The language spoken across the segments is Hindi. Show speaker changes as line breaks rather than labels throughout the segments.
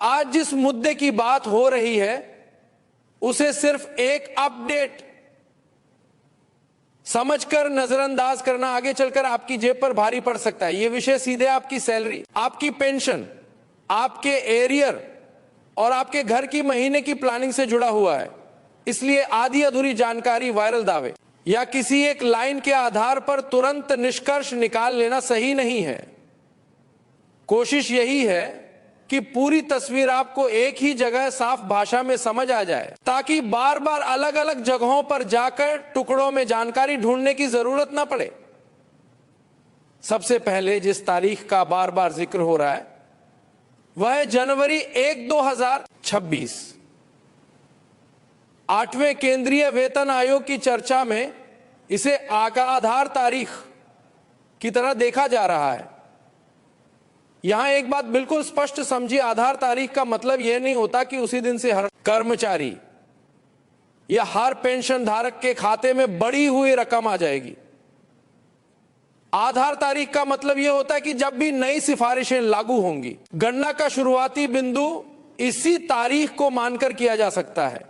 आज जिस मुद्दे की बात हो रही है उसे सिर्फ एक अपडेट समझकर नजरअंदाज करना आगे चलकर आपकी जेब पर भारी पड़ सकता है। यह विषय सीधे आपकी सैलरी, आपकी पेंशन, आपके एरियर और आपके घर की महीने की प्लानिंग से जुड़ा हुआ है। इसलिए आधी अधूरी जानकारी, वायरल दावे या किसी एक लाइन के आधार पर तुरंत निष्कर्ष निकाल लेना सही नहीं है। कोशिश यही है कि पूरी तस्वीर आपको एक ही जगह साफ भाषा में समझ आ जाए, ताकि बार बार अलग अलग जगहों पर जाकर टुकड़ों में जानकारी ढूंढने की जरूरत ना पड़े। सबसे पहले जिस तारीख का बार बार जिक्र हो रहा है वह है जनवरी 1, 2026। 8वें केंद्रीय वेतन आयोग की चर्चा में इसे आधार तारीख की तरह देखा जा रहा है। यहां एक बात बिल्कुल स्पष्ट समझिए, आधार तारीख का मतलब यह नहीं होता कि उसी दिन से हर कर्मचारी या हर पेंशन धारक के खाते में बढ़ी हुई रकम आ जाएगी। आधार तारीख का मतलब यह होता है कि जब भी नई सिफारिशें लागू होंगी, गणना का शुरुआती बिंदु इसी तारीख को मानकर किया जा सकता है।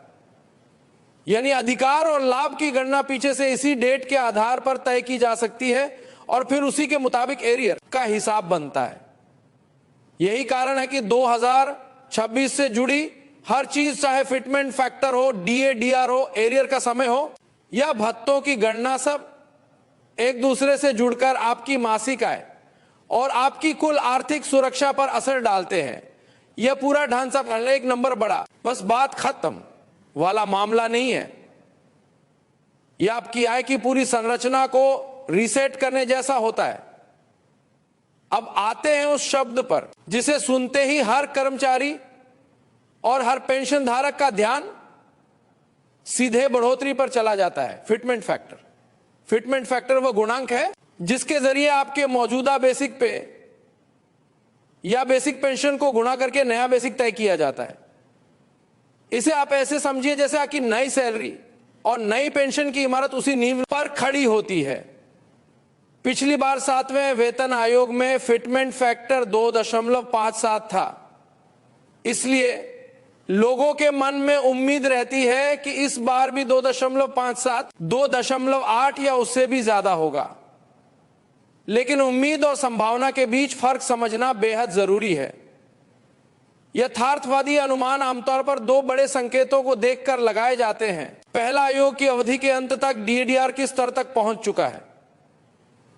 यानी अधिकार और लाभ की गणना पीछे से इसी डेट के आधार पर तय की जा सकती है और फिर उसी के मुताबिक एरियर का हिसाब बनता है। यही कारण है कि 2026 से जुड़ी हर चीज, चाहे फिटमेंट फैक्टर हो, डीए डीआर हो, एरियर का समय हो या भत्तों की गणना, सब एक दूसरे से जुड़कर आपकी मासिक आय और आपकी कुल आर्थिक सुरक्षा पर असर डालते हैं। यह पूरा ढांचा एक नंबर बड़ा, बस बात खत्म वाला मामला नहीं है। यह आपकी आय की पूरी संरचना को रीसेट करने जैसा होता है। अब आते हैं उस शब्द पर जिसे सुनते ही हर कर्मचारी और हर पेंशन धारक का ध्यान सीधे बढ़ोतरी पर चला जाता है, फिटमेंट फैक्टर। फिटमेंट फैक्टर वह गुणांक है जिसके जरिए आपके मौजूदा बेसिक पे या बेसिक पेंशन को गुणा करके नया बेसिक तय किया जाता है। इसे आप ऐसे समझिए जैसे आपकी नई सैलरी और नई पेंशन की इमारत उसी नींव पर खड़ी होती है। पिछली बार 7वें वेतन आयोग में फिटमेंट फैक्टर 2.57 था। इसलिए लोगों के मन में उम्मीद रहती है कि इस बार भी 2.57, 2.8 या उससे भी ज्यादा होगा। लेकिन उम्मीद और संभावना के बीच फर्क समझना बेहद जरूरी है। यथार्थवादी अनुमान आमतौर पर दो बड़े संकेतों को देखकर लगाए जाते हैं। पहला, आयोग की अवधि के अंत तक डीएडीआर किस स्तर तक पहुंच चुका है।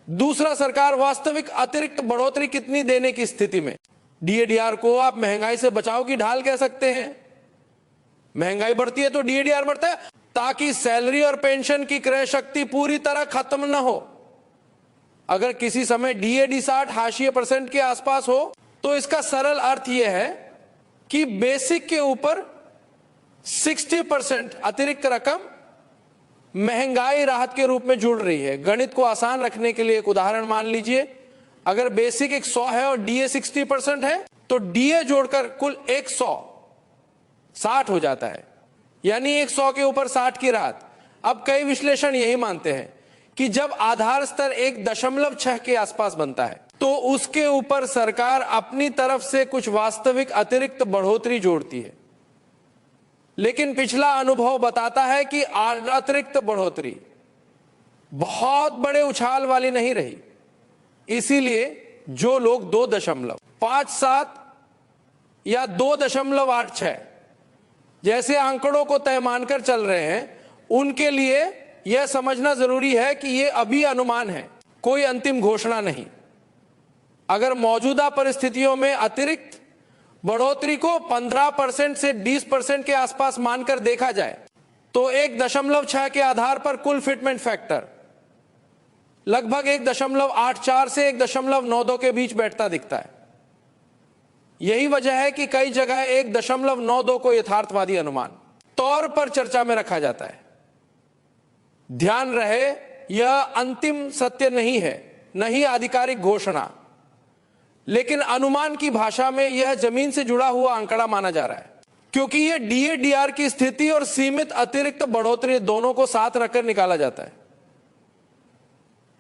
दूसरा, सरकार वास्तविक अतिरिक्त बढ़ोतरी कितनी देने की स्थिति में। डीएडीआर को आप महंगाई से बचाव की ढाल कह सकते हैं। महंगाई बढ़ती है तो डीएडीआर बढ़ता है, ताकि सैलरी और पेंशन की क्रय शक्ति पूरी तरह खत्म न हो। अगर किसी समय डीएडी 60 हाशिए % के आसपास हो तो इसका सरल अर्थ यह है कि बेसिक के ऊपर 60% अतिरिक्त रकम महंगाई राहत के रूप में जुड़ रही है। गणित को आसान रखने के लिए एक उदाहरण मान लीजिए, अगर बेसिक 100 है और डीए 60% है तो डीए जोड़कर कुल 160 हो जाता है, यानी 100 के ऊपर 60 की राहत। अब कई विश्लेषण यही मानते हैं कि जब आधार स्तर 1.6 के आसपास बनता है तो उसके ऊपर सरकार अपनी तरफ से कुछ वास्तविक अतिरिक्त बढ़ोतरी जोड़ती है। लेकिन पिछला अनुभव बताता है कि अतिरिक्त बढ़ोतरी बहुत बड़े उछाल वाली नहीं रही। इसीलिए जो लोग 2.57 या 2.86 जैसे आंकड़ों को तय मानकर चल रहे हैं, उनके लिए यह समझना जरूरी है कि यह अभी अनुमान है, कोई अंतिम घोषणा नहीं। अगर मौजूदा परिस्थितियों में अतिरिक्त बढ़ोतरी को 15% से 20% के आसपास मानकर देखा जाए तो 1.6 के आधार पर कुल फिटमेंट फैक्टर लगभग 1.84 से 1.92 के बीच बैठता दिखता है। यही वजह है कि कई जगह 1.92 को यथार्थवादी अनुमान तौर पर चर्चा में रखा जाता है। ध्यान रहे, यह अंतिम सत्य नहीं है, न ही आधिकारिक घोषणा, लेकिन अनुमान की भाषा में यह जमीन से जुड़ा हुआ आंकड़ा माना जा रहा है, क्योंकि यह डीएडीआर की स्थिति और सीमित अतिरिक्त बढ़ोतरी दोनों को साथ रखकर निकाला जाता है।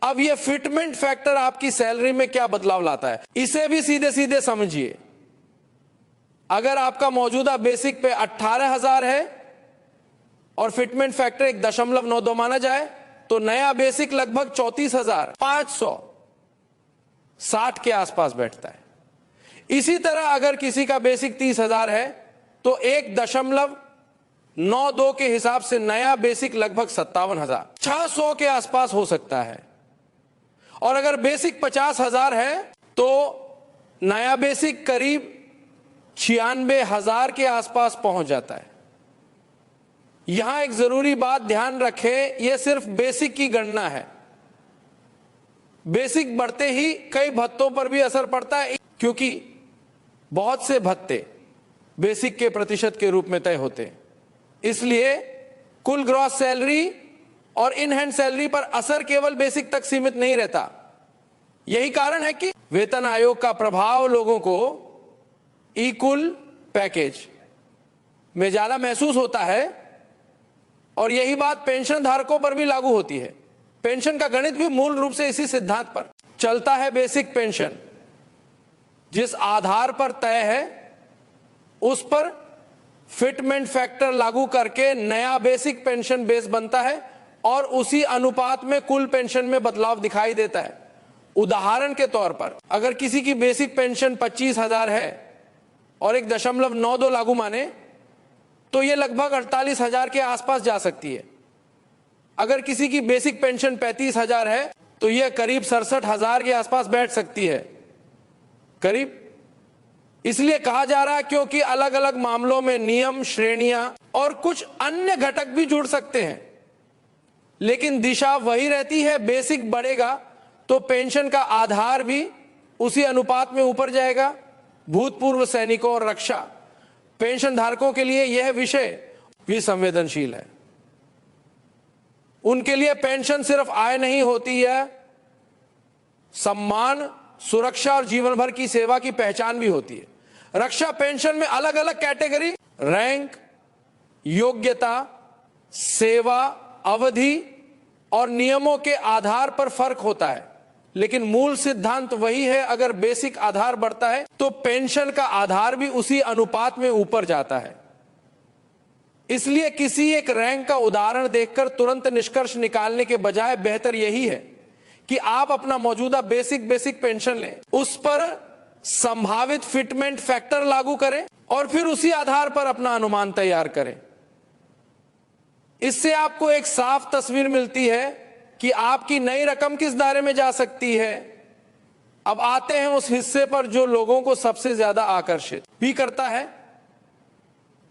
अब यह फिटमेंट फैक्टर आपकी सैलरी में क्या बदलाव लाता है, इसे भी सीधे सीधे समझिए। अगर आपका मौजूदा बेसिक पे 18,000 है और फिटमेंट फैक्टर 1.92 माना जाए तो नया बेसिक लगभग 34,560 के आसपास बैठता है। इसी तरह अगर किसी का बेसिक 30,000 है तो 1.92 के हिसाब से नया बेसिक लगभग 57,600 के आसपास हो सकता है। और अगर बेसिक 50,000 है तो नया बेसिक करीब 96,000 के आसपास पहुंच जाता है। यहां एक जरूरी बात ध्यान रखें, यह सिर्फ बेसिक की गणना है। बेसिक बढ़ते ही कई भत्तों पर भी असर पड़ता है, क्योंकि बहुत से भत्ते बेसिक के प्रतिशत के रूप में तय होते हैं। इसलिए कुल ग्रॉस सैलरी और इन हैंड सैलरी पर असर केवल बेसिक तक सीमित नहीं रहता। यही कारण है कि वेतन आयोग का प्रभाव लोगों को इक्वल पैकेज में ज्यादा महसूस होता है और यही बात पेंशन धारकों पर भी लागू होती है। पेंशन का गणित भी मूल रूप से इसी सिद्धांत पर चलता है। बेसिक पेंशन जिस आधार पर तय है उस पर फिटमेंट फैक्टर लागू करके नया बेसिक पेंशन बेस बनता है और उसी अनुपात में कुल पेंशन में बदलाव दिखाई देता है। उदाहरण के तौर पर अगर किसी की बेसिक पेंशन 25,000 है और 1.92 लागू माने तो यह लगभग 48,000 के आसपास जा सकती है। अगर किसी की बेसिक पेंशन 35,000 है तो यह करीब 67,000 के आसपास बैठ सकती है, करीब। इसलिए कहा जा रहा है क्योंकि अलग अलग मामलों में नियम, श्रेणियां और कुछ अन्य घटक भी जुड़ सकते हैं, लेकिन दिशा वही रहती है। बेसिक बढ़ेगा तो पेंशन का आधार भी उसी अनुपात में ऊपर जाएगा। भूतपूर्व सैनिकों और रक्षा पेंशन धारकों के लिए यह विषय भी संवेदनशील है। उनके लिए पेंशन सिर्फ आय नहीं होती है, सम्मान, सुरक्षा और जीवन भर की सेवा की पहचान भी होती है। रक्षा पेंशन में अलग अलग कैटेगरी, रैंक, योग्यता, सेवा अवधि और नियमों के आधार पर फर्क होता है, लेकिन मूल सिद्धांत वही है। अगर बेसिक आधार बढ़ता है तो पेंशन का आधार भी उसी अनुपात में ऊपर जाता है। इसलिए किसी एक रैंक का उदाहरण देखकर तुरंत निष्कर्ष निकालने के बजाय बेहतर यही है कि आप अपना मौजूदा बेसिक पेंशन लें, उस पर संभावित फिटमेंट फैक्टर लागू करें और फिर उसी आधार पर अपना अनुमान तैयार करें। इससे आपको एक साफ तस्वीर मिलती है कि आपकी नई रकम किस दायरे में जा सकती है। अब आते हैं उस हिस्से पर जो लोगों को सबसे ज्यादा आकर्षित भी करता है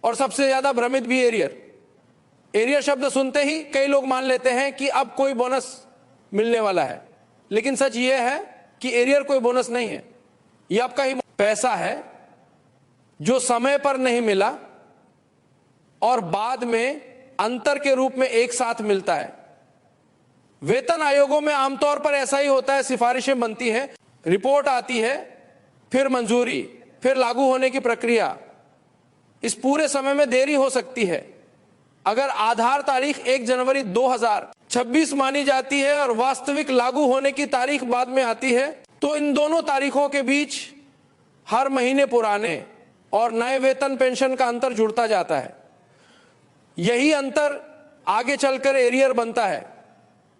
और सबसे ज्यादा भ्रमित भी। एरियर शब्द सुनते ही कई लोग मान लेते हैं कि अब कोई बोनस मिलने वाला है, लेकिन सच यह है कि एरियर कोई बोनस नहीं है। यह आपका ही पैसा है जो समय पर नहीं मिला और बाद में अंतर के रूप में एक साथ मिलता है। वेतन आयोगों में आमतौर पर ऐसा ही होता है। सिफारिशें बनती हैं, रिपोर्ट आती है, फिर मंजूरी, फिर लागू होने की प्रक्रिया। इस पूरे समय में देरी हो सकती है। अगर आधार तारीख 1 जनवरी 2026 मानी जाती है और वास्तविक लागू होने की तारीख बाद में आती है तो इन दोनों तारीखों के बीच हर महीने पुराने और नए वेतन पेंशन का अंतर जुड़ता जाता है। यही अंतर आगे चलकर एरियर बनता है।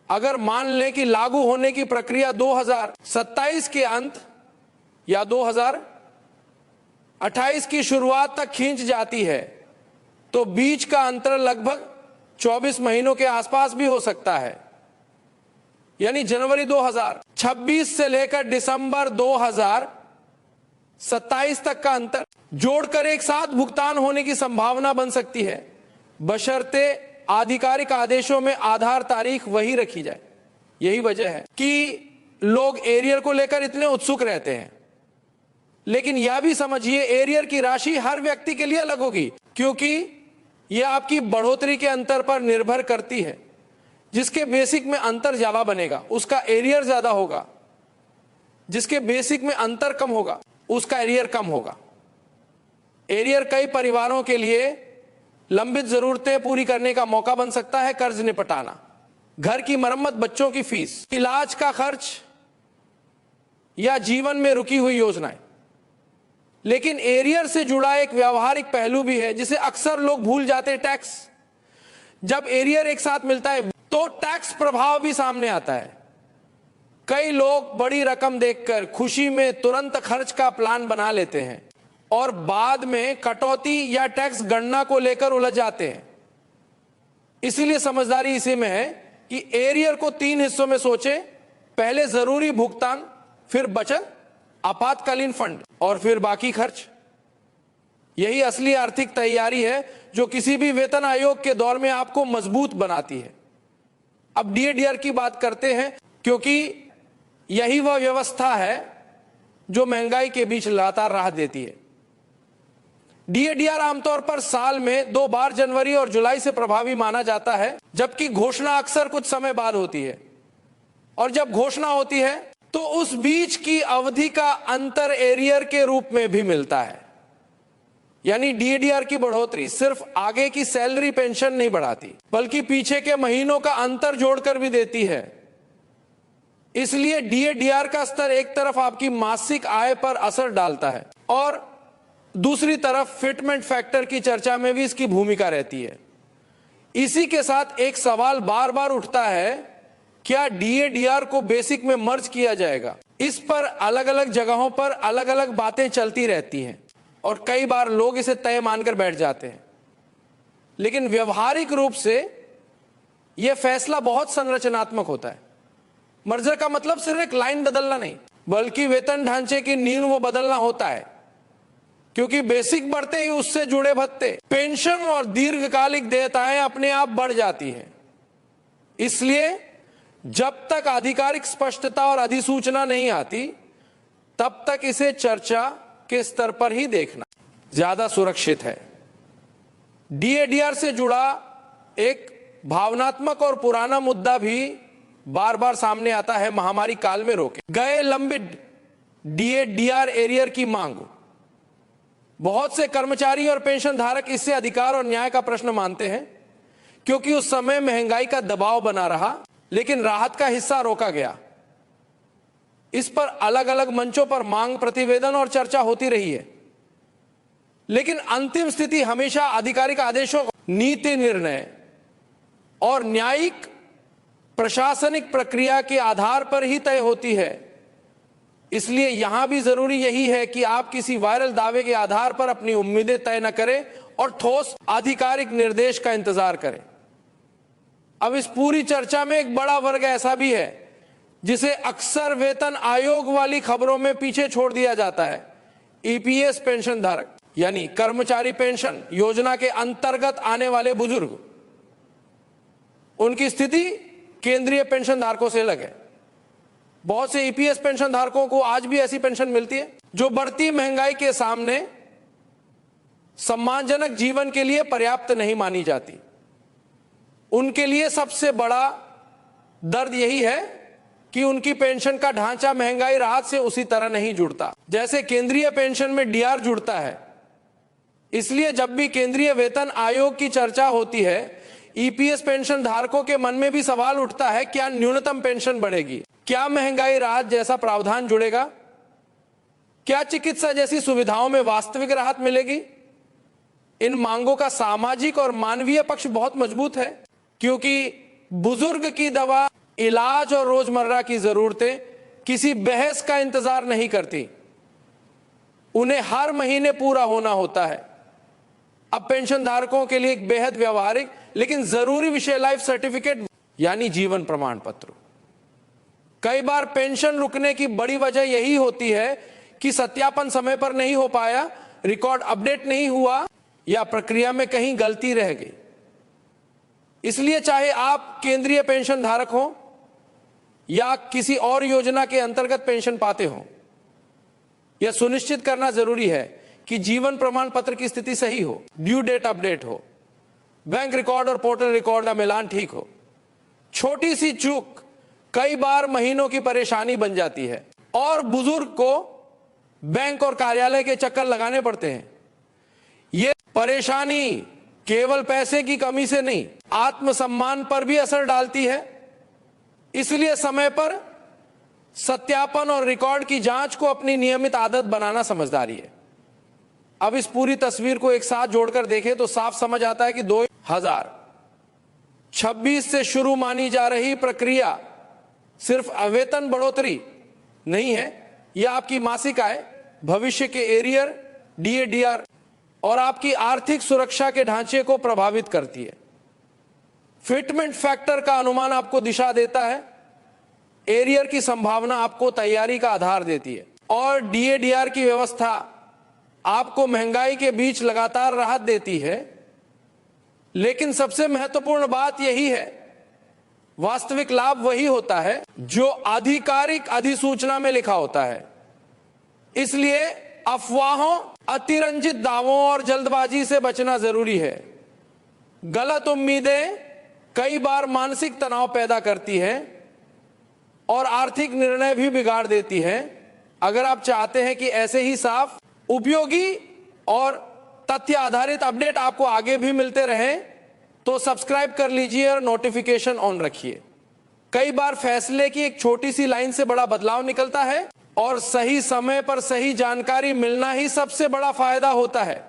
अगर मान लें कि लागू होने की प्रक्रिया 2027 के अंत या 2028 की शुरुआत तक खींच जाती है तो बीच का अंतर लगभग 24 महीनों के आसपास भी हो सकता है। यानी जनवरी 2026 से लेकर दिसंबर 2027 तक का अंतर जोड़कर एक साथ भुगतान होने की संभावना बन सकती है, बशर्ते आधिकारिक आदेशों में आधार तारीख वही रखी जाए। यही वजह है कि लोग एरियर को लेकर इतने उत्सुक रहते हैं। लेकिन यह भी समझिए, एरियर की राशि हर व्यक्ति के लिए अलग होगी, क्योंकि यह आपकी बढ़ोतरी के अंतर पर निर्भर करती है। जिसके बेसिक में अंतर ज्यादा बनेगा उसका एरियर ज्यादा होगा, जिसके बेसिक में अंतर कम होगा उसका एरियर कम होगा। एरियर कई परिवारों के लिए लंबित जरूरतें पूरी करने का मौका बन सकता है। कर्ज निपटाना, घर की मरम्मत, बच्चों की फीस, इलाज का खर्च या जीवन में रुकी हुई योजनाएं। लेकिन एरियर से जुड़ा एक व्यावहारिक पहलू भी है जिसे अक्सर लोग भूल जाते हैं, टैक्स। जब एरियर एक साथ मिलता है तो टैक्स प्रभाव भी सामने आता है। कई लोग बड़ी रकम देखकर खुशी में तुरंत खर्च का प्लान बना लेते हैं और बाद में कटौती या टैक्स गणना को लेकर उलझ जाते हैं। इसीलिए समझदारी इसी में है कि एरियर को 3 हिस्सों में सोचें। पहले जरूरी भुगतान, फिर बचत, आपातकालीन फंड और फिर बाकी खर्च। यही असली आर्थिक तैयारी है जो किसी भी वेतन आयोग के दौर में आपको मजबूत बनाती है। अब डीएडीआर की बात करते हैं, क्योंकि यही वह व्यवस्था है जो महंगाई के बीच लगातार राहत देती है। डीएडीआर आमतौर पर साल में 2 बार जनवरी और जुलाई से प्रभावी माना जाता है, जबकि घोषणा अक्सर कुछ समय बाद होती है। और जब घोषणा होती है तो उस बीच की अवधि का अंतर एरियर के रूप में भी मिलता है। यानी डीएडीआर की बढ़ोतरी सिर्फ आगे की सैलरी पेंशन नहीं बढ़ाती, बल्कि पीछे के महीनों का अंतर जोड़कर भी देती है। इसलिए डीएडीआर का स्तर एक तरफ आपकी मासिक आय पर असर डालता है और दूसरी तरफ फिटमेंट फैक्टर की चर्चा में भी इसकी भूमिका रहती है। इसी के साथ एक सवाल बार बार उठता है, क्या डीएडीआर को बेसिक में मर्ज किया जाएगा? इस पर अलग अलग जगहों पर अलग अलग बातें चलती रहती हैं और कई बार लोग इसे तय मानकर बैठ जाते हैं। लेकिन व्यवहारिक रूप से यह फैसला बहुत संरचनात्मक होता है। मर्जर का मतलब सिर्फ एक लाइन बदलना नहीं, बल्कि वेतन ढांचे की नींव वो बदलना होता है, क्योंकि बेसिक बढ़ते ही उससे जुड़े भत्ते, पेंशन और दीर्घकालिक देयताएं अपने आप बढ़ जाती हैं। इसलिए जब तक आधिकारिक स्पष्टता और अधिसूचना नहीं आती, तब तक इसे चर्चा के स्तर पर ही देखना ज्यादा सुरक्षित है। डीएडीआर से जुड़ा एक भावनात्मक और पुराना मुद्दा भी बार बार सामने आता है, महामारी काल में रोके गए लंबित डीएडीआर एरियर की मांग। बहुत से कर्मचारी और पेंशन धारक इससे अधिकार और न्याय का प्रश्न मानते हैं, क्योंकि उस समय महंगाई का दबाव बना रहा, लेकिन राहत का हिस्सा रोका गया। इस पर अलग अलग मंचों पर मांग, प्रतिवेदन और चर्चा होती रही है, लेकिन अंतिम स्थिति हमेशा आधिकारिक आदेशों, नीति निर्णय और न्यायिक प्रशासनिक प्रक्रिया के आधार पर ही तय होती है। इसलिए यहां भी जरूरी यही है कि आप किसी वायरल दावे के आधार पर अपनी उम्मीदें तय न करें और ठोस आधिकारिक निर्देश का इंतजार करें। अब इस पूरी चर्चा में एक बड़ा वर्ग ऐसा भी है जिसे अक्सर वेतन आयोग वाली खबरों में पीछे छोड़ दिया जाता है। ईपीएस पेंशन धारक, यानी कर्मचारी पेंशन योजना के अंतर्गत आने वाले बुजुर्ग। उनकी स्थिति केंद्रीय पेंशन धारकों से अलग है। बहुत से ईपीएस पेंशन धारकों को आज भी ऐसी पेंशन मिलती है जो बढ़ती महंगाई के सामने सम्मानजनक जीवन के लिए पर्याप्त नहीं मानी जाती। उनके लिए सबसे बड़ा दर्द यही है कि उनकी पेंशन का ढांचा महंगाई राहत से उसी तरह नहीं जुड़ता जैसे केंद्रीय पेंशन में डीआर जुड़ता है। इसलिए जब भी केंद्रीय वेतन आयोग की चर्चा होती है, ईपीएस पेंशन धारकों के मन में भी सवाल उठता है, क्या न्यूनतम पेंशन बढ़ेगी? क्या महंगाई राहत जैसा प्रावधान जुड़ेगा? क्या चिकित्सा जैसी सुविधाओं में वास्तविक राहत मिलेगी? इन मांगों का सामाजिक और मानवीय पक्ष बहुत मजबूत है, क्योंकि बुजुर्ग की दवा, इलाज और रोजमर्रा की जरूरतें किसी बहस का इंतजार नहीं करती। उन्हें हर महीने पूरा होना होता है। अब पेंशन धारकों के लिए एक बेहद व्यवहारिक लेकिन जरूरी विषय लाइफ सर्टिफिकेट, यानी जीवन प्रमाण पत्र। कई बार पेंशन रुकने की बड़ी वजह यही होती है कि सत्यापन समय पर नहीं हो पाया, रिकॉर्ड अपडेट नहीं हुआ या प्रक्रिया में कहीं गलती रह गई। इसलिए चाहे आप केंद्रीय पेंशन धारक हो या किसी और योजना के अंतर्गत पेंशन पाते हो, यह सुनिश्चित करना जरूरी है कि जीवन प्रमाण पत्र की स्थिति सही हो, ड्यू डेट अपडेट हो, बैंक रिकॉर्ड और पोर्टल रिकॉर्ड का मिलान ठीक हो। छोटी सी चूक कई बार महीनों की परेशानी बन जाती है और बुजुर्ग को बैंक और कार्यालय के चक्कर लगाने पड़ते हैं। ये परेशानी केवल पैसे की कमी से नहीं, आत्मसम्मान पर भी असर डालती है। इसलिए समय पर सत्यापन और रिकॉर्ड की जांच को अपनी नियमित आदत बनाना समझदारी है। अब इस पूरी तस्वीर को एक साथ जोड़कर देखें तो साफ समझ आता है कि 2026 से शुरू मानी जा रही प्रक्रिया सिर्फ वेतन बढ़ोतरी नहीं है, यह आपकी मासिक आय, भविष्य के एरियर, डीएडीआर और आपकी आर्थिक सुरक्षा के ढांचे को प्रभावित करती है। फिटमेंट फैक्टर का अनुमान आपको दिशा देता है, एरियर की संभावना आपको तैयारी का आधार देती है और डीएडीआर की व्यवस्था आपको महंगाई के बीच लगातार राहत देती है। लेकिन सबसे महत्वपूर्ण बात यही है, वास्तविक लाभ वही होता है जो आधिकारिक अधिसूचना में लिखा होता है। इसलिए अफवाहों, अतिरंजित दावों और जल्दबाजी से बचना जरूरी है। गलत उम्मीदें कई बार मानसिक तनाव पैदा करती है और आर्थिक निर्णय भी बिगाड़ देती है। अगर आप चाहते हैं कि ऐसे ही साफ, उपयोगी और तथ्य आधारित अपडेट आपको आगे भी मिलते रहें तो सब्सक्राइब कर लीजिए और नोटिफिकेशन ऑन रखिए। कई बार फैसले की एक छोटी सी लाइन से बड़ा बदलाव निकलता है और सही समय पर सही जानकारी मिलना ही सबसे बड़ा फायदा होता है।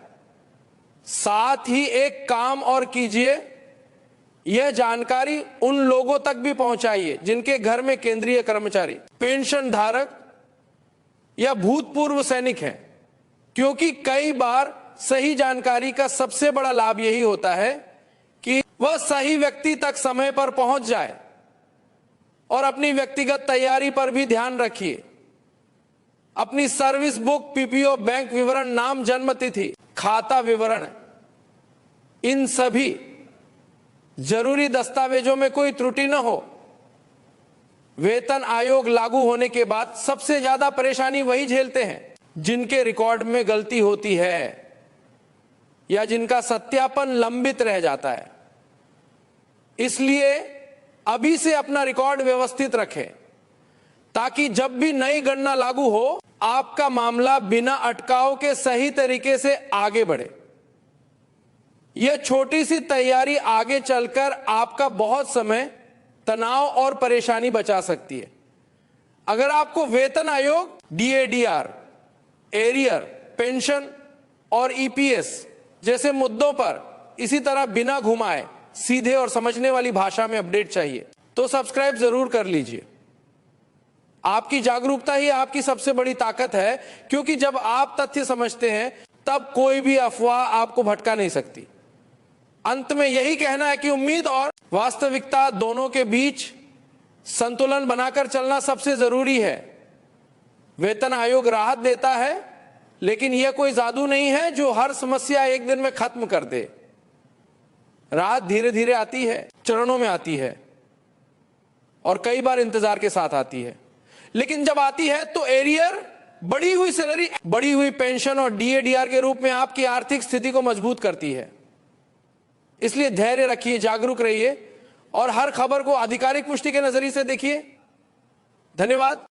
साथ ही एक काम और कीजिए, यह जानकारी उन लोगों तक भी पहुंचाइए जिनके घर में केंद्रीय कर्मचारी, पेंशन धारक या भूतपूर्व सैनिक हैं, क्योंकि कई बार सही जानकारी का सबसे बड़ा लाभ यही होता है कि वह सही व्यक्ति तक समय पर पहुंच जाए। और अपनी व्यक्तिगत तैयारी पर भी ध्यान रखिए। अपनी सर्विस बुक, पीपीओ, बैंक विवरण, नाम, जन्म तिथि, खाता विवरण, इन सभी जरूरी दस्तावेजों में कोई त्रुटि न हो। वेतन आयोग लागू होने के बाद सबसे ज्यादा परेशानी वही झेलते हैं जिनके रिकॉर्ड में गलती होती है या जिनका सत्यापन लंबित रह जाता है। इसलिए अभी से अपना रिकॉर्ड व्यवस्थित रखें ताकि जब भी नई गणना लागू हो, आपका मामला बिना अटकाव के सही तरीके से आगे बढ़े। यह छोटी सी तैयारी आगे चलकर आपका बहुत समय, तनाव और परेशानी बचा सकती है। अगर आपको वेतन आयोग, डीएडीआर, एरियर, पेंशन और ईपीएस जैसे मुद्दों पर इसी तरह बिना घुमाए सीधे और समझने वाली भाषा में अपडेट चाहिए तो सब्सक्राइब जरूर कर लीजिए। आपकी जागरूकता ही आपकी सबसे बड़ी ताकत है, क्योंकि जब आप तथ्य समझते हैं तब कोई भी अफवाह आपको भटका नहीं सकती। अंत में यही कहना है कि उम्मीद और वास्तविकता दोनों के बीच संतुलन बनाकर चलना सबसे जरूरी है। वेतन आयोग राहत देता है, लेकिन यह कोई जादू नहीं है जो हर समस्या एक दिन में खत्म कर दे। राहत धीरे धीरे आती है, चरणों में आती है और कई बार इंतजार के साथ आती है। लेकिन जब आती है तो एरियर, बढ़ी हुई सैलरी, बढ़ी हुई पेंशन और डीएडीआर के रूप में आपकी आर्थिक स्थिति को मजबूत करती है। इसलिए धैर्य रखिए, जागरूक रहिए और हर खबर को आधिकारिक पुष्टि के नजरिए से देखिए। धन्यवाद।